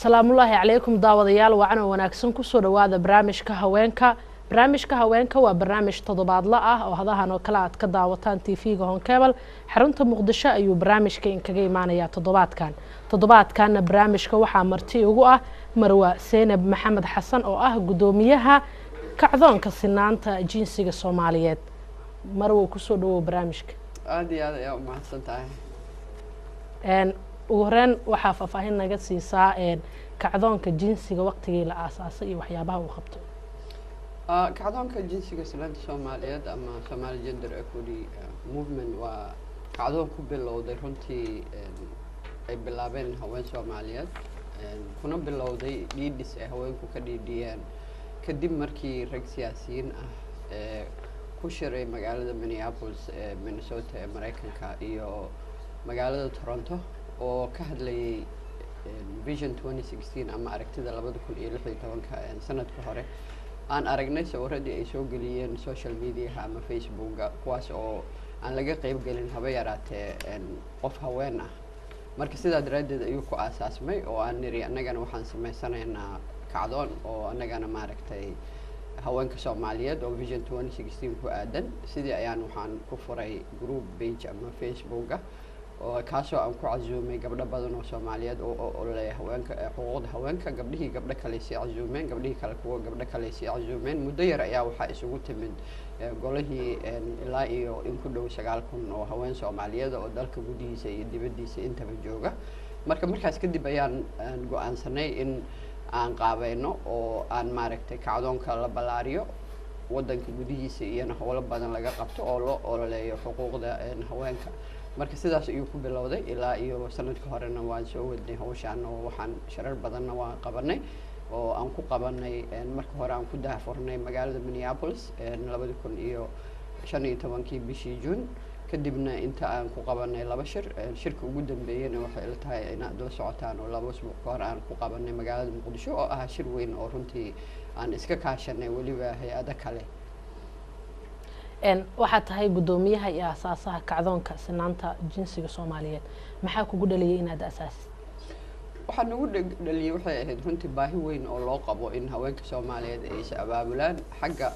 السلام الله عليكم داوديال وعنا وناكسن كسو دوادا برامجka haweenka barnaamijka haweenka waa barnaamij toddobaadle ah oo hadahan oo kala aad ka daawataan TV-ga Hon Cable xarunta Muqdisho ayuu barnaamijka in kaga imaanaya toddobaadkan barnaamijka waxa marti ugu ah Marwa Seenab Maxamed Xasan oo ah gudoomiyaha kacdoonka sinaanta jinsiga Soomaaliyeed Marwa ku soo dhawo barnaamijka aad iyo aad ayaa u mahadsantahay ugu horeen waxa faahfaahin naga siisaa kacdoonka jinsiga waqtigii la aasaasay iyo waxyaabaha uu qabto kacdoonka jinsiga sinaanta Soomaaliyeed ama Somali Gender Equality Movement waa kacdoon ku bilowday runtii ay bilaabeen haween Soomaaliyeed kuna bilowday dhiidhis ay haweenku ka dhiidhiyeen kadib markii rag siyaasiyiin ah ku shiray magaalada Minneapolis Minnesota ee Mareykanka iyo magaalada Toronto oo ka hadlayay Vision 2016 ama aragtida 2016 sanadka hore aan aragnay sawirradii ay soo galiyeen social media ama Facebook kuwaas oo aan laga qayb galin haba yaraatee qof haween ah marka sidaa daraadeed ayuu ku aasaasmay oo aan niri annagana waxaan sameysanaynaa kacdoon oo annagana maaragtay haweenka Soomaaliyeed oo Vision 2016 ku aadan sidii ayaan waxaan ku furay group page ama Facebook oo kaasoo aan ku casuumay gabdho badan oo Soomaaliyeed oo leeyahay haweenka xuquuqda haweenka gabdho kale si casuumeen gabdhihii kale kuwa gabdho kale si casuumeen muddo yar ayaa waxa isugu timid golihii ilaa iyo in ku dhow 9,000 oo haween Soomaaliyeed oo dalka gudihiisa iyo dibadiisa intaba jooga markaas kadib ayaan go'aansanay in aan qaabayno oo aan maaragtay kacdoonka la balaariyo wadanka gudihiisa iyo hawlo badan laga qabto oo loo ololeeyo xuquuqda haweenka marka sidaas ayuu ku bilowday ilaa iyo sanadka horena waan soo wadnay hawshaan oo waxaan sharar badanna waan qabanay oo aan ku qabanay marka hore aan ku daahfurnay magaalada Minneapolis 2015 bishii June kadibna inta aan ku qabanay laba shirka ugu dambeeyayna waxay la tahay in aad socotaan oo laba usbuuc ka hor aan ku qabanay magaalada Muqdisho oo ah shir weyn oo runtii aan iska kaashanay waliba hay'ado kale waxa tahay gudoomiyaha iyo asaasaha kacdoonka sinaanta jinsiga Soomaaliyeed maxaa kugu dhaliyay inaad asaasid waxa nagu dhaliyay waxay ahayd runtii baahi weyn oo loo qabo in haweenka Soomaaliyeed ay is abaabulaan xagga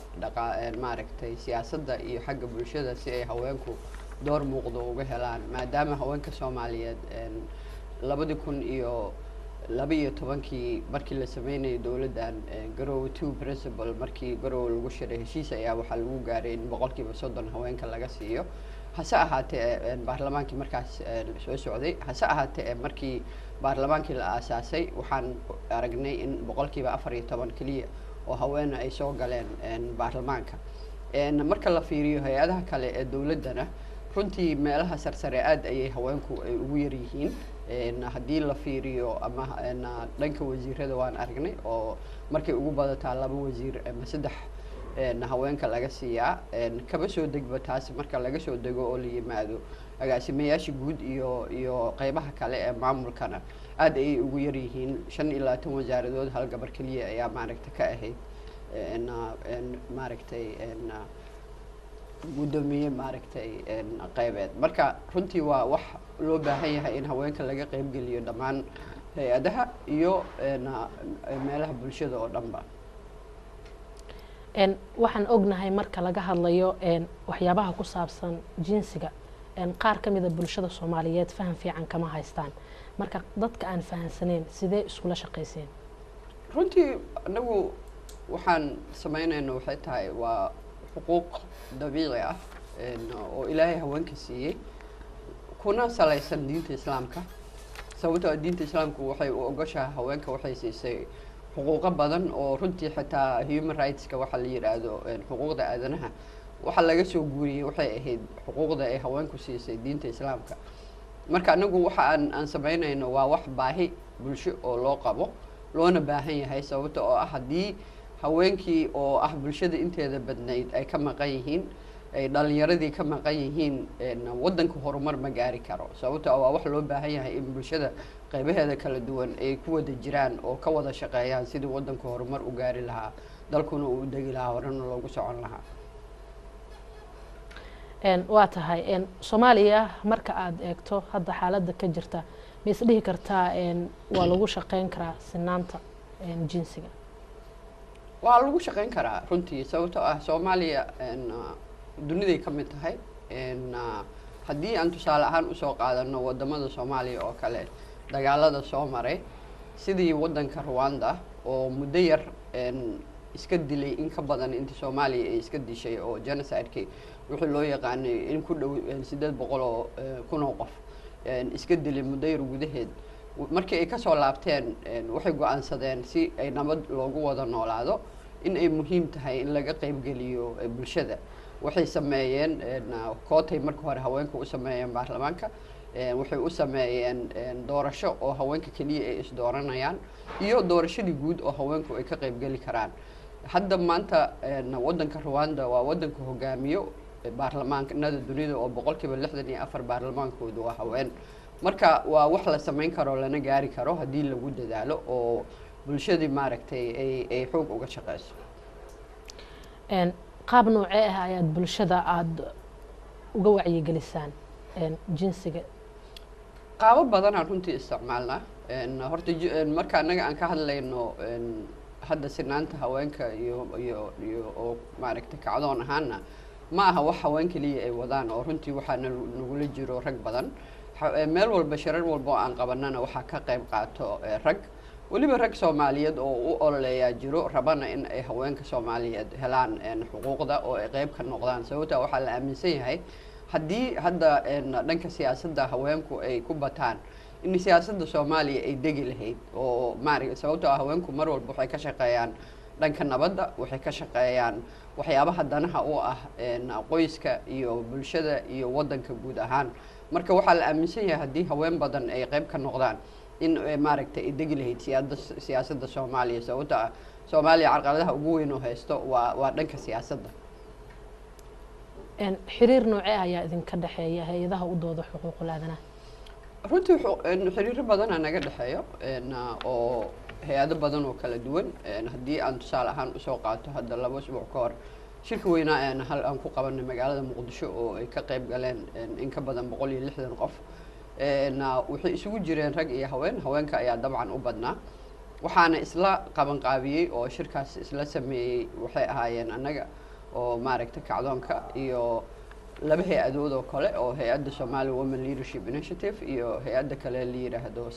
maaragtay siyaasadda iyo xagga bulshada si ay haweenku door muuqdo uga helaan maadaama haweenka Soomaaliyeed 2012 markii la sameeyay dawladdan Garowe 2 principle markii Garowe lagu shiray heshiis ayaa waxa lagu gaaray in 30% haweenka laga siiyo hase ahaatee baarlamaankii markaas soo socday hase ahaatee markii baarlamaankii la aasaasay waxaan aragnay in 14% kaliya oo haween ay soo galeen baarlamaanka marka la fiiriyo hay'adaha kale ee dawladana runtii meelaha sarsare aad ayay haweenku ay ugu yar yihiin haddii la fiiriyo ama dhanka wasiirada waan aragnay oo markay ugu badataa 2 wasiir ama 3 haweenka laga siiyaa kaba soo degba taas marka laga soo dego oo la yimaado agaasimayaasha guud iyo qaybaha kale ee maamulkana aad ay ugu yar yihiin 5 ilaa 10 wasaaradood hal gabar kaliya ayaa maaragtay ka ahayd maaragtay gudoomiye maaragtay qaybeed marka runtii waa wax loo baahan yahay in haweenka laga qayb geliyo dhamaan hay'adaha iyo meelaha bulshada oo dhanba waxaan ognahay marka laga hadlayo waxyaabaha ku saabsan jinsiga qaar kamid ah bulshada Soomaaliyeed faham fiican kama haystaan marka dadka aan fahansaneen sidee isku la shaqeyseen runtii anagu waxaan sameynayno waxay tahay waa xuquuq dabiici ah oo Ilaahay haweenka siiyay kuna salaysan diinta Islaamka sababtoo diinta Islaamku waxay u ogoshahay haweenka waxay siisay xuquuq badan oo runtii xitaa human rights ka waxa la yiraahdo xuquuqda aadanaha waxa laga soo guuriyay waxay ahayd xuquuqda ay haweenku siisay diinta Islaamka marka anagu waxa aan sameynayno waa wax baahi bulsho oo loo qabo loona baahan yahay sababtoo oo hadii haweenkii oo ah bulshada inteeda badnayd ay ka maqan yihiin ay dhalinyaradii ka maqan yihiin wadanka horumar ma gaari karo sababtoo waa wax loo baahan yahay in bulshada qaybaheeda kala duwan ay ku wada jiraan oo ka wada shaqeeyaan sidii wadanka horumar u gaari lahaa dalkuna uu degi lahaa horena loogu socon lahaa waa tahay Soomaaliya marka aad eegto hadda xaaladda ka jirta ma is dhihi kartaa waa lagu shaqeyn karaa sinaanta jinsiga? waa lagu shaqeyn karaa runtii, sababtoo ah Soomaaliya duniday ka mid tahay. haddii aan tusaale ahaan usoo qaadano wadamada Soomaaliya oo kale, dagaalada soo maray sidii wadanka Rwanda oo muddo yar iska dilay in ka badan intii Soomaaliya ay iska dishay, oo genocide-kii wixii loo yaqaanay in ku dhow 800 kun oo qof iska dilay muddo yar gudaheed. markii ay kasoo laabteen waxay go'aansadeen si ay nabad loogu wada noolaado in ay muhiim tahay in laga qaybgeliyo bulshada. waxay sameeyeen kootay marka hore haweenka u sameeyeen baarlamaanka, waxay u sameeyeen doorasho oo haweenka kaliya ay is dooranayaan, iyo doorashadii guud oo haweenku ay ka qaybgeli karaan. hadda maanta wadanka Rwanda waa wadanka hogaamiyo baarlamaanada dunida oo 64% baarlamaankoodu waa haween. marka waa wax la sameyn karo lana gaari karo haddii lagu dadaalo oo bulshadii maaragtay ay xoog uga shaqeyso. qaab noocee ah ayaad bulshada aada uga wacyigelisaan jinsiga? qaabo badan aan runtii isticmaalnaa. horta marka anaga aan ka hadlayno hadda sinaanta haweenka iyo oo maaragtay kacdoon ahaana ma aha wax haween kaliya ay wadaan, oo runtii waxaana nagula jiro rag badan. meel walba shirar walba oo aan qabanana waxaa ka qayb qaato rag, weliba rag Soomaaliyeed oo u ololeeyaa jiro, rabana in ay haweenka Soomaaliyeed helaan xuquuqda oo ay qayb ka noqdaan. sababta waxaa la aaminsan yahay haddii hadda dhanka siyaasadda haweenku ay ku bataan in siyaasadda Soomaaliya ay degi lahayd, oo sababtoo ah haweenku mar walba waxay ka shaqeeyaan dhanka nabadda, waxay ka shaqeeyaan waxyaabaha danaha u ah qoyska iyo bulshada iyo wadanka guud ahaan. marka waxaa la aaminsan yahay haddii haween badan ay qayb ka noqdaan in maaragtay ay degi lahayd siyaasadda Soomaaliya. sababtoo ah Soomaaliya carqaladaha ugu weyn oo haysto waa dhanka siyaasadda. xiriir noocee ayaa idinka dhexeeya hay-adaha u dooda xuquuqul aadanaha? runtii xiriiro badan aa naga dhexeeyo oo hay-ado badan oo kala duwan. haddii aan tusaale ahaan usoo qaato, hadda 2 usbuuc ka hor shirka weynaa hal aan ku qabanay magaalada Muqdisho oo ay ka qayb galeen in ka badan 160 qof. waxay isugu jireen rag iyo haween. haweenka ayaa dabcan u badnaa, waxaana isla qaban qaabiyey oo shirkaas isla sameeyey waxay ahaayeen annaga oo maaragtay kacdoonka iyo 2 hay-adood oo kale, oo hay-adda Somali Women Leadership Initiative iyo hay-adda kale la yiraahdo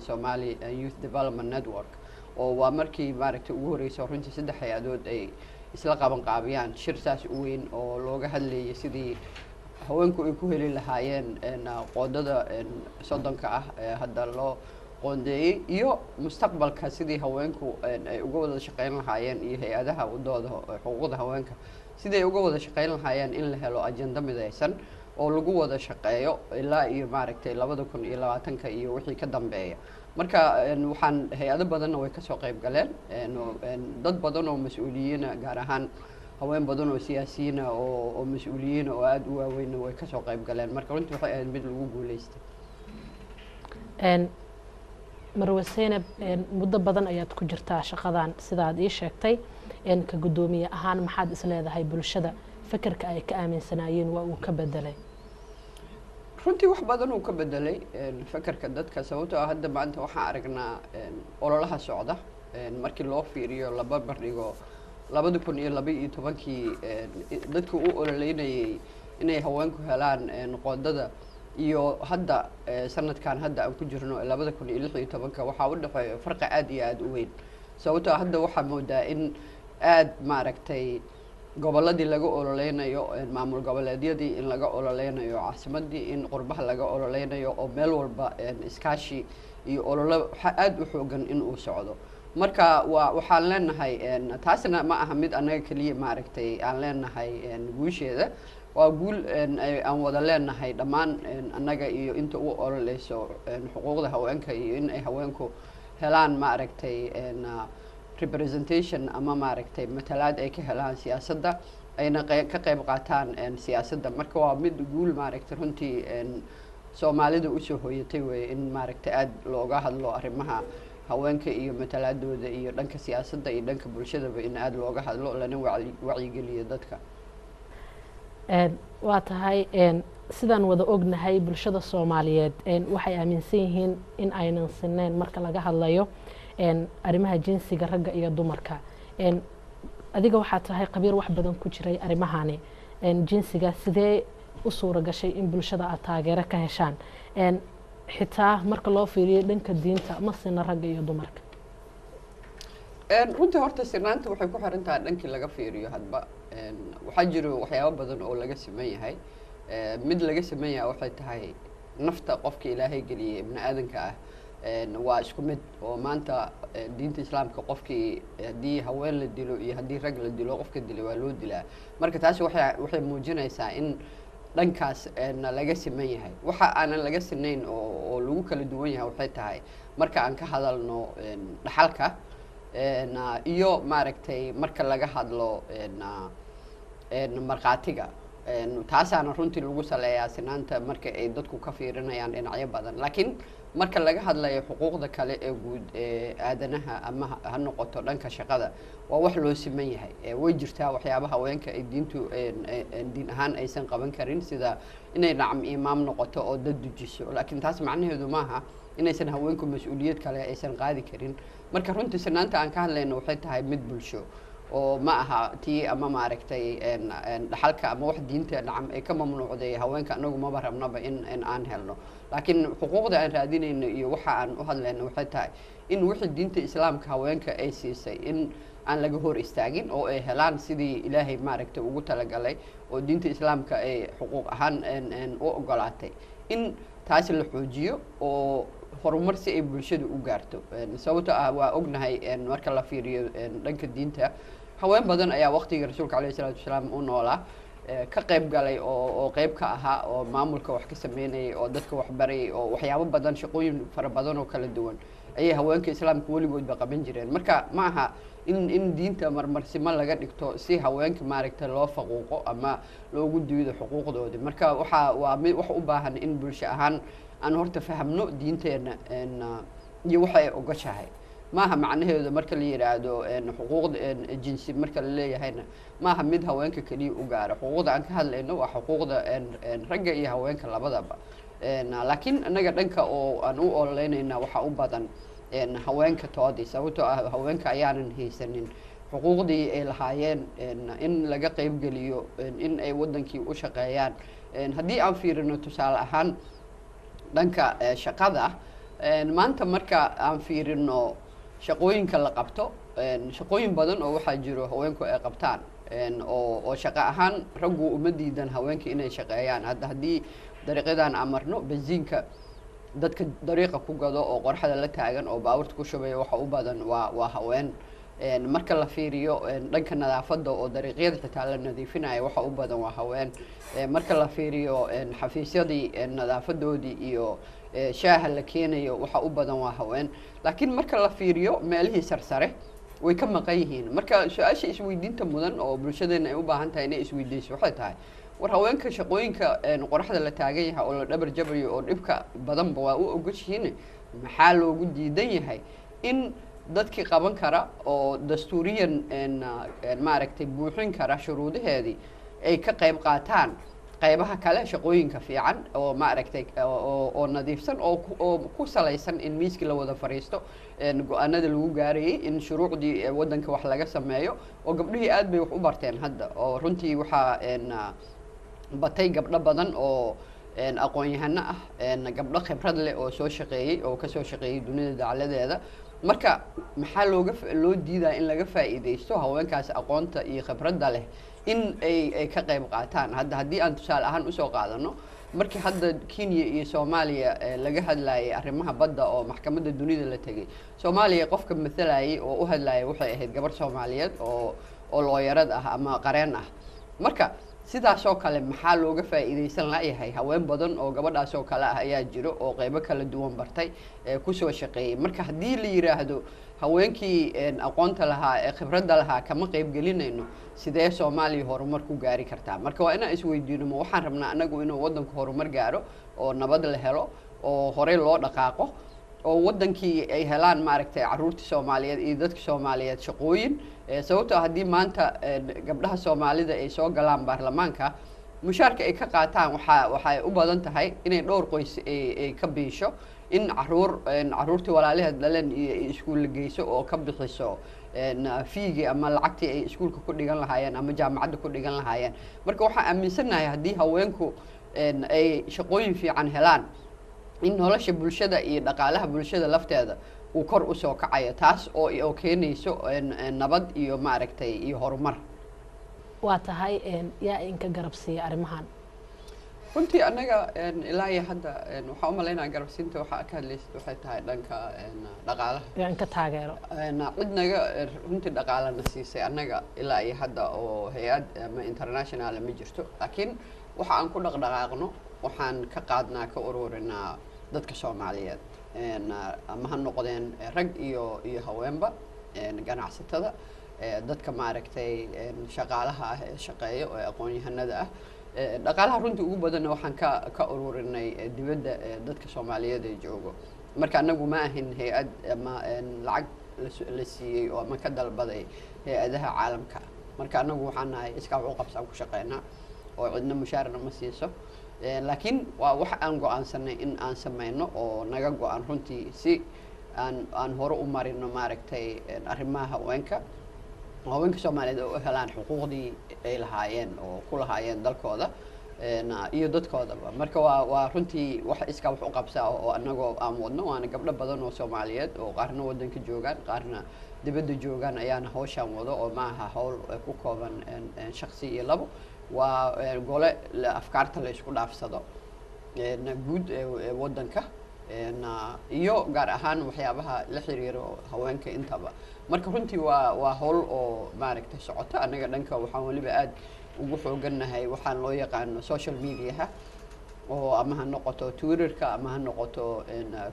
Somali Youth Development Network. oo waa markii maaragtay ugu horeysay runtii 3 hay-adood ay isla qaban qaabiyaan shir saas u weyn oo looga hadlayay sidii haweenku ay ku heli lahaayeen qoodada soddonka ah hadda loo qoondeeyay, iyo mustaqbalka sidii haweenku ay uga wada shaqeyn lahaayeen, iyo hay-adaha u dooda xuquuqda haweenka sidii ay uga wada shaqeyn lahaayeen in la helo ajenda midaysan oo lagu wada shaqeeyo ilaa iyo maaragtay 2020 iyo wixii ka dambeeya. marka waxaan hay-ado badanna way kasoo qayb galeen, dad badan oo mas-uuliyiina, gaar ahaan haween badan oo siyaasiyiina oo mas-uuliyiina oo aada u waaweyn way kasoo qayb galeen. marka runtii waxay ahayd mid lagu guuleystay. Marwe Zeynab, muddo badan ayaad ku jirtaa shaqadan sidaad ii sheegtay. ka guddoomiye ahaan maxaad is leedahay bulshada fikirka ay ka aaminsanaayeen waa uu ka bedelay? runtii wax badan uu ka bedelay fikirka dadka. sababtoo ah hadda maanta waxaan aragnaa ololaha socda markii loo fiiriyo la barbar dhigo 2012 dadku u ololeynayay inay haweenku helaan qoodada iyo hadda sanadkan hadda aan ku jirno 2016 waxaa u dhaxeeya farqi aad iyo aad u weyn. sababtoo hadda waxaa moodaa in aad maaragtay goboladii laga ololeynayo, maamul goboleedyadii in laga ololeynayo, caasimadii in qurbaha laga ololeynayo, oo meel walba iskaashi iyo ololo aad u xoogan in uu socdo. marka waxaan leenahay taasna ma aha mid anaga kaliya maaragtay aan leenahay guusheeda, waa guul aan wada leenahay dhammaan annaga iyo inta u ololeyso xuquuqda haweenka, iyo in ay haweenku helaan maaragtay representation ama maaragtay matalaad ay ka helaan siyaasadda, ayna ka qayb qaataan siyaasadda. marka waa mid guul maaragtay runtii Soomaalida usoo hooyatay wey, in maaragtay aad looga hadlo arrimaha haweenka iyo matalaadooda iyo dhanka siyaasadda iyo dhanka bulshadaba in aad looga hadlo lana wacyigeliyo dadka. waa tahay sidaan wada ognahay bulshada Soomaaliyeed waxay aaminsan yihiin in aynan sinnayn marka laga hadlayo arrimaha jinsiga ragga iyo dumarka adiga waxaa tahay qabiir wax badan ku jiray arrimahani jinsiga sidee u suura gashay in bulshada aad taageero ka heshaan xitaa marka loo fiiriyo dhanka diinta ma sinna ragga iyo dumarka runtii horta sinaanta waxay ku xiran tahay dhankii laga fiiriyo hadba waxaa jiro waxyaabo badan oo laga siman yahay mid laga siman yahay waxay tahay nafta qofka ilaahay geliyay ibni aadanka ah waa isku mid oo maanta diinta islaamka qofkii haddii haween la dilo iyo haddii rag la dilo qofka dilay waa loo dilaa marka taasi waxay muujinaysaa in dhankaas laga siman yahay waxa aanan laga sinayn oo lagu kala duwan yahay waxay tahay marka aan ka hadalno dhaxalka iyo maaragtay marka laga hadlo markhaatiga taasaana runtii lagu saleeyaa sinaanta marka ay dadku ka fiirinayaan dhinacyo badan laakiin marka laga hadlayo xuquuqda kale ee guud ee aadanaha ama ha noqoto dhanka shaqada waa wax loo siman yahay way jirtaa waxyaabaha haweenka ay diintu diin ahaan aysan qaban karin sida inay nacam imaam noqoto oo dad dujiso laakiin taas macnaheedu maaha inaysan haweenku mas-uuliyad kale aysan qaadi karin marka runtii sinaanta aan ka hadlayno waxay tahay mid bulsho oo ma aha tii ama maaragtay dhaxalka ama wax diinta nacam ay ka mamnuucday haweenka anagu maba rabnaba in aan helno laakiin xuquuqda aan raadinayno iyo waxa aan u hadlayno waxay tahay in wixii diinta islaamka haweenka ay siisay in aan laga hor istaagin oo ay helaan sidii ilaahay maaragtay ugu talagalay oo diinta islaamka ay xuquuq ahaan u ogolaatay in taasi la xoojiyo oo horumar si ay bulshada u gaarto sababtoo ah waa ognahay marka la fiiriyo dhanka diinta haween badan ayaa waqtigii rasuulka calayhi salaatu wasalaam u noolaa ka qayb galay oo qayb ka ahaa oo maamulka wax ka sameynayay oo dadka wax barayay oo waxyaabo badan shaqooyin fara badan oo kala duwan ayay haweenka islaamka weligoodba qaban jireen marka ma aha in diinta marmarsimo laga dhigto si haweenka maaragtay loo faquuqo ama loogu diido xuquuqdoodii marka waa mid wax u baahan in bulsho ahaan aan horta fahamno diinteena iyo waxa ay ogashahay maaha macnaheedu marka la yiraahdo xuquuqda jinsi marka la leeyahayna maaha mid haweenka kaliya u gaaro xuquuqda aan ka hadlayno waa xuquuqda ragga iyo haweenka labadaba laakiin anaga dhanka oo aan u ololeynayna waxa u badan haweenka toodii sababtoo ah haweenka ayaanan haysanin xuquuqdii ay lahaayeen in laga qayb geliyo in ay wadankii u shaqeeyaan haddii aan fiirino tusaale ahaan dhanka shaqada maanta marka aan fiirino shaqooyinka la qabto shaqooyin badan oo waxaa jiro haweenku ay qabtaan oo shaqo ahaan raggu uma diidan haweenka inay shaqeeyaan haddii dariiqyadan amarno bensiinka dadka dariiqa ku gado oo qorxada la taagan oo baabuurta ku shubaya waxa u badan waa haween marka la fiiriyo dhanka nadaafadda oo dariiqyada xitaa la nadiifinayo waxa u badan waa haween marka la fiiriyo xafiisyadii nadaafadoodii iyo shaaha la keenayo waxa u badan waa haween laakiin marka la fiiriyo meelihii sarsare way ka maqan yihiin marka su-aasha isweydiinta mudan oo bulshadeena ay u baahan tahay inay isweydiiso waxay tahay war haweenka shaqooyinka qoraxda la taagan yahay oo la dhabar jabayo oo dhibka badanba waa u ogoshihiin maxaa loogu diidan yahay in dadkii qaban kara oo dastuuriyan maaragtay buuxin kara shuruudaheedii ay ka qayb qaataan qaybaha kale shaqooyinka fiican oo maaragtay oo nadiifsan oo ku salaysan in miiskii la wada fariisto go-aanada lagu gaarayay in shuruucdii wadanka wax laga sameeyo oo gabdhihii aad bay wax u barteen hadda oo runtii waxaa batay gabdho badan oo aqoon-yahano ah gabdho khibrad leh oo soo shaqeeyey oo kasoo shaqeeyey dunida dacladeeda marka maxaa loo diidaa in laga faa'iidaysto haweenkaas aqoonta iyo khibradda leh in ay ka qayb qaataan haddii aan tusaale ahaan usoo qaadano markii hadda Kenya iyo Soomaaliya laga hadlayay arrimaha badda oo maxkamadda dunida la tagay Soomaaliya qofka mathalayay oo u hadlayay waxay ahayd gabar Soomaaliyeed oo looyarad ah ama qareen ah marka sidaas oo kale maxaa looga faa'iideysan lahayahay haween badan oo gabadhaas oo kale ah ayaa jiro oo qaybo kala duwan bartay ku soo shaqeeyay marka haddii la yiraahdo haweenkii aqoonta lahaa ee khibradda lahaa kama qayb gelinayno sidee Soomaaliya horumar ku gaari kartaa marka waa inaan isweydiino ma waxaan rabnaa anagu inuu wadanku horumar gaaro oo nabad la helo oo horey loo dhaqaaqo oo wadankii ay helaan maaragtay caruurtii Soomaaliyeed iyo dadka Soomaaliyeed shaqooyin sababtoo haddii maanta gabdhaha Soomaalida ay soo galaan baarlamaanka mushaarka ay ka qaataan waxay u badan tahay inay dhowr qoys ay ka biisho in caruurtii walaalaheed dhaleen iyo iskuul la geyso oo ka bixiso fiigii ama lacagtii ay iskuulka ku dhigan lahaayeen ama jaamacadda ku dhigan lahaayeen marka waxaan aaminsanahay haddii haweenku ay shaqooyin fiican helaan in nolosha bulshada iyo dhaqaalaha bulshada lafteeda uu kor usoo kacayo taas oo keenayso nabad iyo maaragtay iyo horumar waa tahay yaa inka garabsiiya arrimahan runtii annaga ilaa iyo hadda waxaan u malaynaya garabsiinta waxaa ka hadlaysid waxay tahay dhanka dhaqaalaha yaa inka taageero cid naga runtii dhaqaalana siisay annaga ilaa iyo hadda oo hay-ad ama international ma jirto laakiin waxa aan ku dhaqdhaqaaqno waxaan ka qaadnaa ka ururinaa dadka Soomaaliyeed ama ha noqdeen rag iyo haweenba ganacsatada dadka maaragtay shaqaalaha ah ee shaqeeya oo aqoon-yahanada ah dhaqaalaha runtii ugu badan waxaan ka ururinay dibadda dadka Soomaaliyeed ee joogo marka anagu ma ahin hay-ad ama lacag la siiyay oo ama ka dalbaday hay-adaha caalamka marka anagu waxaan nahay iska u qabsan ku shaqeynaa oo cidna mushaarna ma siiso laakiin waa wax aan go'aansanay in aan sameeyno oo naga go'an runtii si aan hore u marino maaragtay arrimaha haweenka Soomaaliyeed oo helaan xuquuqdii ay lahaayeen oo ku lahaayeen dalkooda iyo dadkoodaba marka waa runtii wax iska wax u qabsaa oo anagoo aan wadno waana gabdho badan oo Soomaaliyeed oo qaarna wadanka joogaan qaarna dibadda joogaan ayaana hawshan wado oo maaha hawl ku kooban shakhsi iyo labo waa gole afkaarta la isku dhaafsado guud ee wadanka iyo gaar ahaan waxyaabaha la xiriiro haweenka intaba marka runtii waa hawl oo maaragtay socota anaga dhanka waxaan waliba aad ugu xooganahay waxaan loo yaqaan social media oo ama ha noqoto Twitterka ama ha noqoto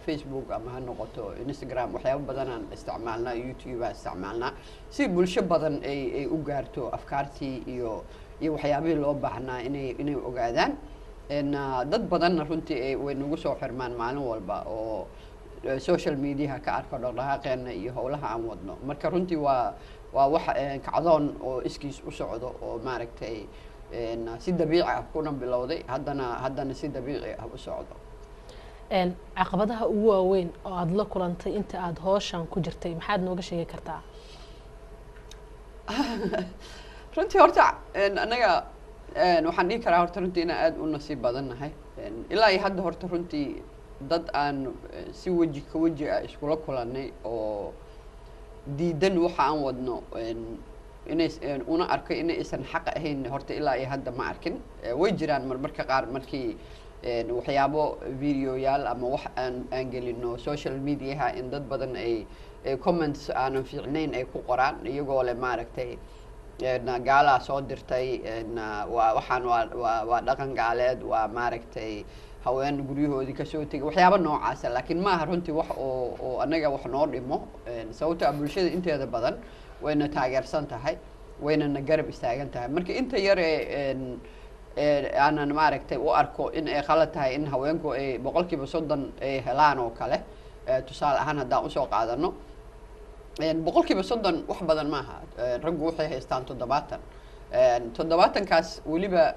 Facebook ama ha noqoto Instagram waxyaabo badan aan isticmaalnaa YouTube aan isticmaalnaa si bulsho badan ay u gaarto afkaartii iyo waxyaabihii loo baahnaa inay ogaadaan dad badanna runtii way nagu soo xirmaan maalin walba oo social media ka arko dhaqdhaqaaqeena iyo howlaha aan wadno marka runtii waa wax kacdoon oo iskiis u socdo oo maaragtay si dabiici ah kuna bilowday haddana si dabiici ah u socdo caqabadaha ugu waaweyn oo aad la kulantay inta aad hawshan ku jirtay maxaad nooga sheegi kartaa runtii horta anaga waxaan dhihi karaa horta runtii inaan aad u nasiib badan nahay ilaa iyo hadda horta runtii dad aan si weji ka weji ah iskula kulanay oo diidan waxa aan wadno inay una arko inay isan xaq ahayn horta ilaa iyo hadda ma arkin way jiraan marmarka qaar markii waxyaabo videoyaal ama wax aan gelino social media in dad badan ay comments aanan fiicnayn ay ku qoraan iyagoo leh maaragtay gaala soo dirtay waxaan waa dhaqan gaaleed waa maaragtay haween guryahoodii ka soo tegay waxyaabo noocaas laakiin ma aha runtii wax oo anaga wax noo dhimo sababtoo bulshada inteeda badan wayna taageersan tahay wayna na garab istaagan tahay marka inta yar aanan maaragtay u arko in ay qalad tahay in haweenku ay 30% ay helaan oo kale tusaale ahaan haddaan usoo qaadano 30% wax badan maaha raggu waxay haystaan 70 kaas waliba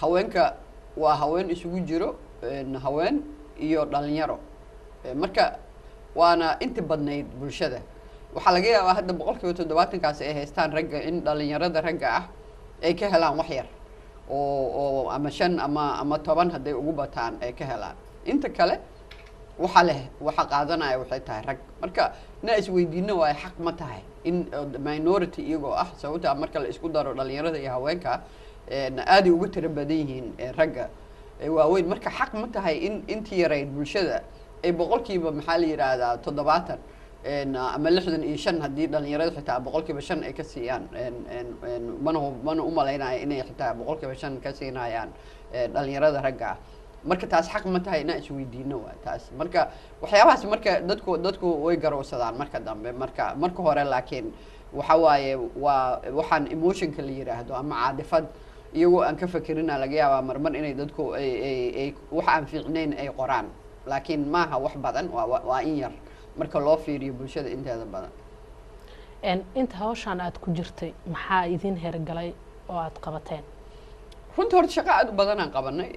haweenka waa haween isugu jiro haween iyo dhalinyaro marka waana inta badnayd bulshada waxa laga yaabaa hadda 70% kaas ay haystaan ragga in dhalinyarada ragga ah ay ka helaan wax yar oo ama 5 ama 10 haday ugu bataan ay ka helaan inta kale waxa qaadanaya waxay tahay rag marka na isweydiino waa xaq ma tahay in minority iyagoo ah sababta marka la isku daro dhalinyarada iyo haweenka aad ugu tira badan yihiin ragga waaweyn marka xaq ma tahay in intii yareyd bulshada ay 100% maxaa la yiraahdaa 70 ama 65 hadii dhalinyarada xitaa 5% ay ka siiyaan mana u malaynaya inay xitaa 5% ka siinayaan dhalinyarada ragga marka taas xaq ma tahay inaan isweydiino waa taas marka waxyaabahaas marka dadku way garowsadaan marka dambe marka hore laakiin waxa waaye waxaan emotionka la yiraahdo ama caadifad iyagoo aan ka fakirinaa laga yaabaa marmar inay dadku ay wax aan fiicnayn ay qoraan laakiin maaha wax badan waa in yar marka loo fiiriyo bulshada inteeda badan inta hawshan aad ku jirtay maxaa idin hergalay oo aad qabateen runtii horta shaqo aad u badan aan qabanay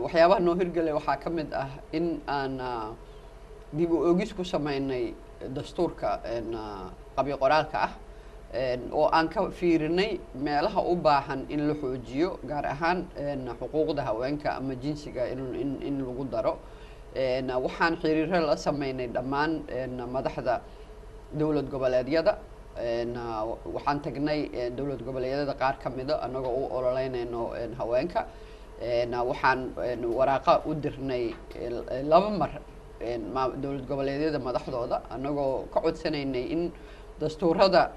waxyaabaha noo hirgelay waxaa ka mid ah in aan dib u oogis ku sameynay dastuurka qabyo qoraalka ah oo aan ka fiirinay meelaha u baahan in la xoojiyo gaar ahaan xuquuqda haweenka ama jinsiga in lagu daro waxaan xiriiro la sameynay dhammaan madaxda dowlad goboleedyada waxaan tagnay dowlad goboleedyada qaar ka mida annagoo u ololeynayno haweenka waxaan waraaqa u dirnay 2 mar dowlad goboleedyada madaxdooda annagoo ka codsanaynay in dastuurada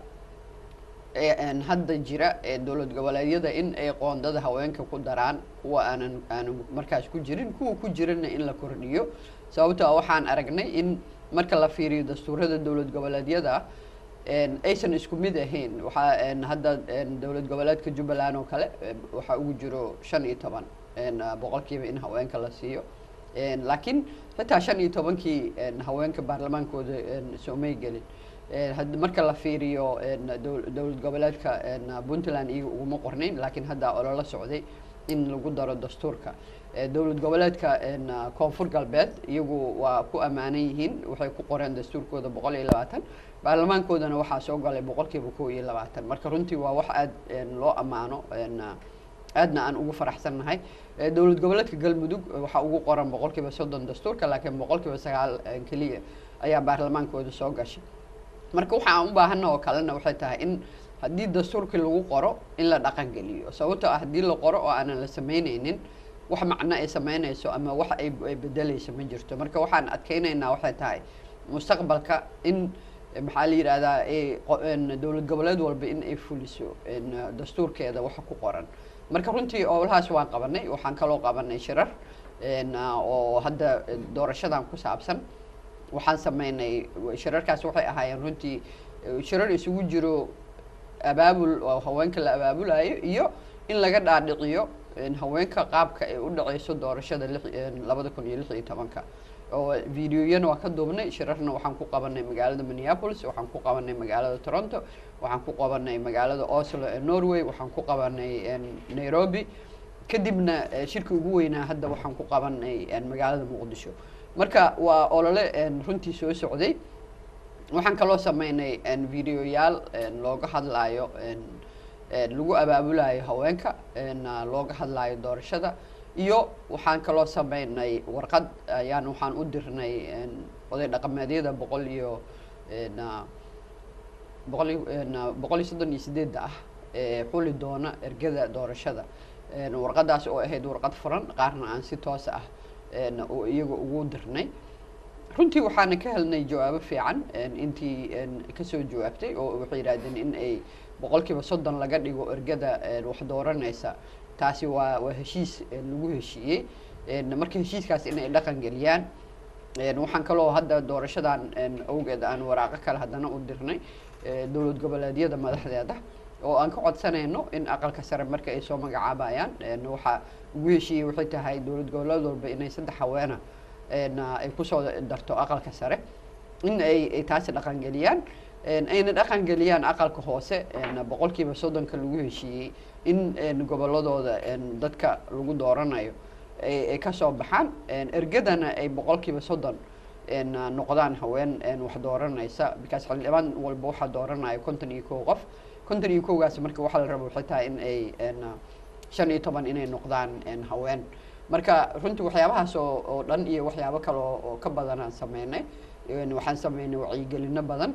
hadda jira dowlad goboleedyada in ay qoondada haweenka ku daraan kuwa aanan markaas ku jirin kuwa ku jirana in la kordhiyo sababtoo waxaan aragnay in marka la fiiriyo dastuurada dowlad goboleedyada aysan isku mid ahayn waxaa hadda dowlad goboleedka Jubbaland oo kale waxa ugu jiro 15 boqolkiiba in haweenka la siiyo laakiin xitaa 15kii haweenka baarlamaankooda soomay gelin hadda marka la fiiriyo dowlad goboleedka Puntland iyo uguma qornayn laakiin hadda olole socday in lagu daro dastuurka dowlad goboleedka koonfur galbeed iyagu waa ku amaanan yihiin waxay ku qoreen dastuurkooda 120 baarlamaankoodana waxaa soo galay boqolkiiba 22 marka runtii waa wax aad loo amaano aadna aan ugu faraxsanahay dowlad goboleedka galmudug waxa ugu qoran boqolkiiba 30 dastuurka laakiin boqolkiiba 9 kaliya ayaa baarlamaankooda soo gashay marka waxa aan u baahanahay oo kalena waxay tahay in haddii dastuurka lagu qoro in la dhaqan geliyo sababtoo ah haddii la qoro oo aanan la sameynaynin wax macno ay sameynayso ama wax ay bedelayso ma jirto marka waxaan adkeynaynaa waxay tahay mustaqbalka in maxaa la yiraahdaa dowlad goboleed walba in ay fuliso dastuurkeeda waxa ku qoran marka runtii howlahaas waan qabanay waxaan kaloo qabanay shirar oo hadda doorashadan ku saabsan waxaan sameynay shirarkaas waxay ahaayeen runtii shirar isugu jiro abaabul oo haweenka la abaabulayo iyo in laga dhaadhiciyo haweenka qaabka ay u dhacayso doorashada 2016 oo fiidiyoyana waa ka duubnay shirarna waxaan ku qabanay magaalada Minneapolis waxaan ku qabanay magaalada Toronto waxaan ku qabanay magaalada Oslo ee Norway waxaan ku qabanay Nairobi kadibna shirka ugu weynaa hadda waxaan ku qabanay magaalada Muqdisho marka waa olole runtii soo socday waxaan kaloo sameynay fiidiyoyaal looga hadlayo lagu abaabulayo haweenka looga hadlayo doorashada iyo waxaan kaloo sameynay warqad ayaan waxaan u dirnay oday dhaqameedyada 138 ah xuli doona ergada doorashada warqadaas oo ahayd warqad furan qaarna aan si toos ah oo iyaga ugu dirnay runtii waxaan ka helnay jawaabo fiican intii ka soo jawaabtay oo waxay yiraahdeen in ay boqolkiiba 30 laga dhigo ergada wax dooranaysa taasi waa heshiis lagu heshiiyey marka heshiiskaas in ay dhaqan galiyaan waxaan kaloo hadda doorashadan awgeed aan waraaqo kale hadana u dirnay dowlad goboleedyada madaxdeeda oo aan ka codsanayno in aqalka sare marka ay soo magacaabayaan waxa ugu heshiiyey waxay tahay dowlad goboleed walba inay 3 haweena ay ku soo darto aqalka sare in ay taasi dhaqan galiyaan ayna dhaqan galiyaan aqalka hoose boqolkiiba 30 lagu heshiiyey in goboladooda dadka lagu dooranayo ay ka soo baxaan ergadana ay boqolkiiba 30 noqdaan haween wax dooranaysa because xildhibaan walba waxa dooranaya 51 qof 51 gaas marka waxa la rabo waxay tahay in ay 15 inay noqdaan haween marka runtii waxyaabahaas oo dhan iyo waxyaabo kale oo ka badan aan sameynay waxaan sameynay wacyigelino badan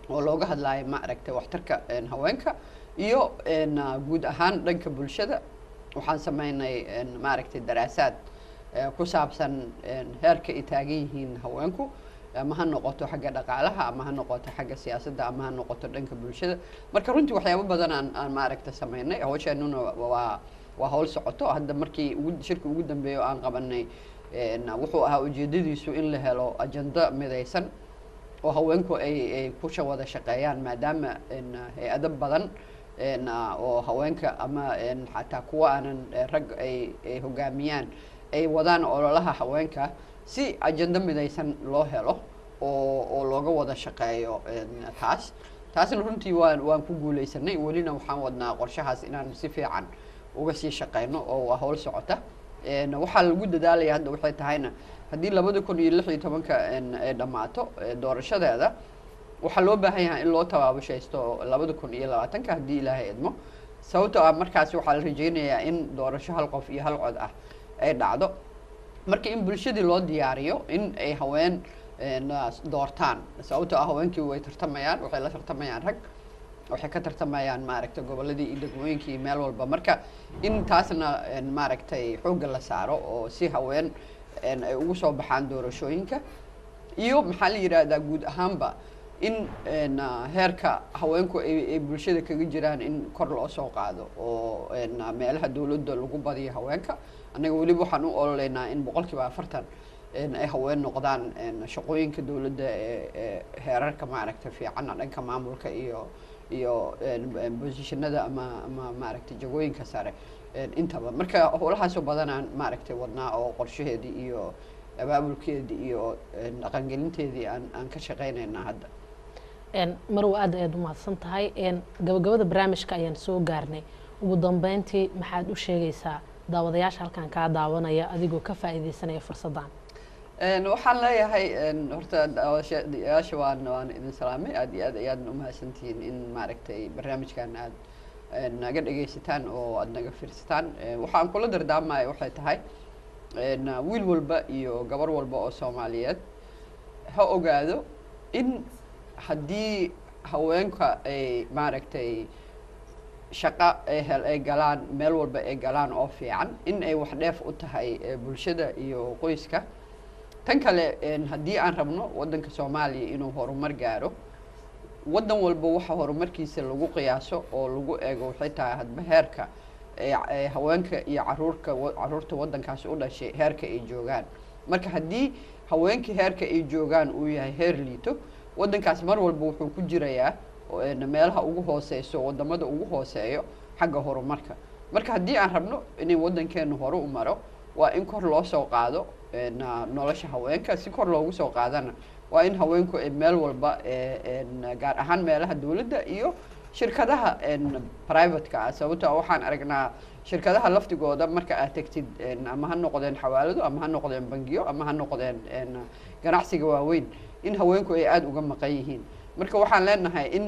oo looga hadlayo ma aragtay waxtarka haweenka iyo guud ahaan dhanka bulshada waxaan sameynay ma aragtay daraasaad ku saabsan heerka ay taagan yihiin haweenku ama ha noqoto xagga dhaqaalaha ama ha noqoto xagga siyaasadda ama ha noqoto dhanka bulshada marka runtii waxyaabo badan aan ma aragtay sameynay hawshanuna waa hawl socoto hadda markii shirka ugu dambeeyo aan qabanay wuxuu ahaa ujeedadiisu in la helo ajenda midaysan oo haweenku ay ku wada shaqeeyaan maadaama hay'ado badan oo haweenka ama xataa kuwa aanan rag ay hogaamiyaan ay wadaan ololaha haweenka si ajenda midaysan loo helo oo looga wada shaqeeyo taasna runtii waan ku guuleysanay welina waxaan wadnaa qorshahaas inaan si fiican uga sii shaqeyno oo waa howl socota waxaa lagu dadaalaya hadda waxay tahayna haddii 2016 ay dhammaato doorashadeeda waxaa loo baahan yahay in loo tabaabashaysto 2020 haddii ilaahay idmo sababtoo ah markaasi waxaa la rajaynayaa in doorasho hal qof iyo hal cod ah ay dhacdo marka in bulshadii loo diyaariyo in ay haween doortaan sababtoo ah haweenkii way tartamayaan waxay la tartamayaan rag waxay ka tartamayaan maaragtay goboladii iyo degmooyinkii meel walba marka in taasna maaragtay xoogga la saaro oo si haween ay ugu soo baxaan doorashooyinka iyo maxaa la yiraahdaa guud ahaanba in heerka haweenku ay bulshada kaga jiraan in kor loo soo qaado oo meelaha dawladda lagu badiyo haweenka anaga waliba waxaan u ololeynaa in 40% ay haween noqdaan shaqooyinka dawladda ee heerarka maaragtay fiican dhanka maamulka iyo positionada ama maaragtay jagooyinka sare intaba marka howlahaas oo badanaan maaragtay wadnaa oo qorshaheedii iyo abaabulkeedii iyo dhaqangelinteedii aan ka shaqeynayna hadda marwa aad u mahadsan tahay gabagabada barnaamijka ayaan soo gaarnay ugu dambeyntii maxaad u sheegaysaa daawadayaasha halkan ka daawanaya adigoo ka faa'iideysanaya fursadan waxaan leeyahay horta daawadayaasha waan idin salaamay aad iyo aad ayaad u mahadsantihiin in maaragtay barnaamijkan aad naga dhageysataan oo aad naga fiirsataan waxaan kula dardaarmaya waxay tahay wiil walba iyo gabar walba oo Soomaaliyeed ha ogaado in haddii haweenka ay maaragtay shaqo ay galaan meel walba ay galaan oo fiican in ay wax dheef u tahay bulshada iyo qoyska tan kale haddii aan rabno waddanka Soomaaliya inuu horumar gaaro waddan walba waxa horumarkiisa lagu qiyaaso oo lagu eego waxay tahay hadba heerka haweenka iyo caruurta waddankaas u dhashay heerka ay joogaan marka haddii haweenka heerka ay joogaan uu yahay heer liito waddankaas mar walba wuxuu ku jirayaa meelaha ugu hooseyso wadamada ugu hooseeyo xagga horumarka marka haddii aan rabno inay waddankeenu hore u maro waa in kor loo soo qaado nolosha haweenka si kor loogu soo qaadana waa in haweenku ay meel walba gaar ahaan meelaha dawladda iyo shirkadaha private-ka ah sababtoo waxaan aragnaa shirkadaha laftigooda marka aad tagtid ama ha noqdeen xawaalado ama ha noqdeen bangiyo ama ha noqdeen ganacsiga waaweyn in haweenku ay aad uga maqan yihiin marka waxaan leenahay in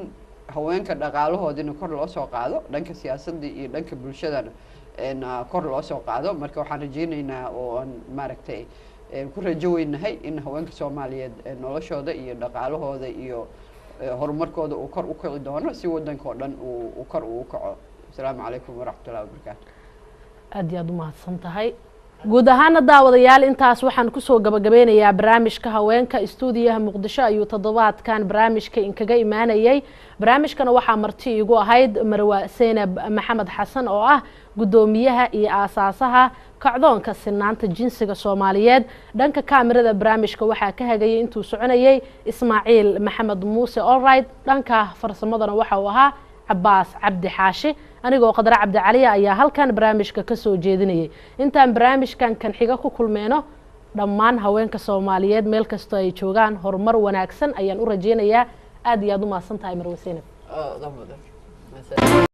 haweenka dhaqaalahoodina kor loo soo qaado dhanka siyaasadda iyo dhanka bulshadana kor loo soo qaado marka waxaan rajaynaynaa oo aan maaragtay ku rajo weynahay in haweenka Soomaaliyeed noloshooda iyo dhaqaalahooda iyo horumarkooda uu kor u kici doono si waddanka oo dhan uu kor u kaco assalaamu calaykum waraxmatullaahi wabarakaatu aad iyo aad u mahadsan tahay guud ahaan daawadayaal intaas waxaan ku soo gabagabeynayaa barnaamijka haweenka stuudiyaha Muqdisho ayuu toddobaadkan barnaamijka inkaga imaanayay barnaamijkana waxaa marti igu ahayd Marwa Seynab Maxamed Xasan oo ah gudoomiyaha iyo aasaasaha kacdoonka sinaanta jinsiga Soomaaliyeed dhanka kaamirada barnaamijka waxaa ka hagayay intuu soconayay Ismaaciil Maxamed Muuse Allright dhanka farsamadana waxa uu ahaa Cabbaas Cabdi Xaashi anigoo Qadar Cabdi Cali ayaa halkan barnaamijka ka soo jeedinayay intaan barnaamijkan kan xiga ku kulmeeno dhammaan haweenka Soomaaliyeed meel kasto ay joogaan horumar wanaagsan ayaan u rajeynayaa aad iyo aad u mahadsantahay Marwa Seynab